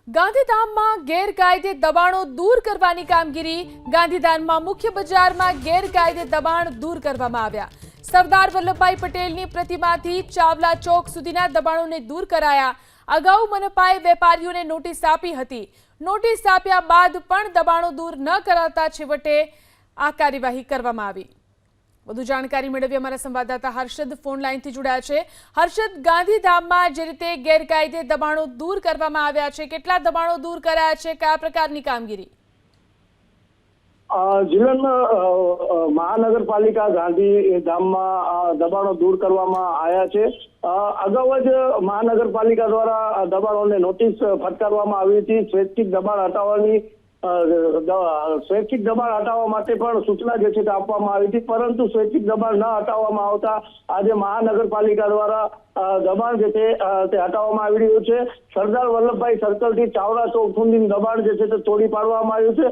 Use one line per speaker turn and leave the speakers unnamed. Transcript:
ગાંધીધામમાં ગેરકાયદે દબાણો દૂર કરવાની કામગીરી ગાંધીધામમાં મુખ્ય બજારમાં ગેરકાયદે દબાણ દૂર કરવામાં આવ્યા। સરદાર વલ્લભભાઈ પટેલની પ્રતિમાથી ચાવલા ચોક સુધીના દબાણોને દૂર કરાયા। અગાઉ મનપાએ વેપારીઓને નોટિસ આપી હતી। નોટિસ આપ્યા બાદ પણ દબાણો દૂર ન કરાતા છેવટે આ કાર્યવાહી કરવામાં આવી। વધુ જાણકારી મેળવી અમારા સંવાદદાતા હર્ષદ ફોન લાઈનથી જોડાયા છે। હર્ષદ, ગાંધીધામમાં જે રીતે ગેરકાયદે દબાણો દૂર કરવામાં આવ્યા છે, કેટલા દબાણો દૂર કરાયા છે, કયા પ્રકારની કામગીરી?
જીવનમાં મહાનગરપાલિકા ગાંધીધામમાં દબાણો દૂર કરવામાં આવ્યા છે। અગાઉ જ મહાનગરપાલિકા દ્વારા દબાણોને નોટિસ ફટકારવામાં આવી હતી। સ્વૈચ્છિક દબાણ હટાવવાની સ્વૈચ્છિક દબાણ હટાવવા માટે પણ સૂચના જે છે તે આપવામાં આવી હતી, પરંતુ સ્વૈચ્છિક દબાણ ન હટાવવામાં આવતા આજે મહાનગરપાલિકા દ્વારા દબાણ જે છે તે હટાવવામાં આવી રહ્યું છે। સરદાર વલ્લભભાઈ સર્કલથી ચાવડા ચોક સુધીનું દબાણ જે છે તે તોડી પાડવામાં આવ્યું છે।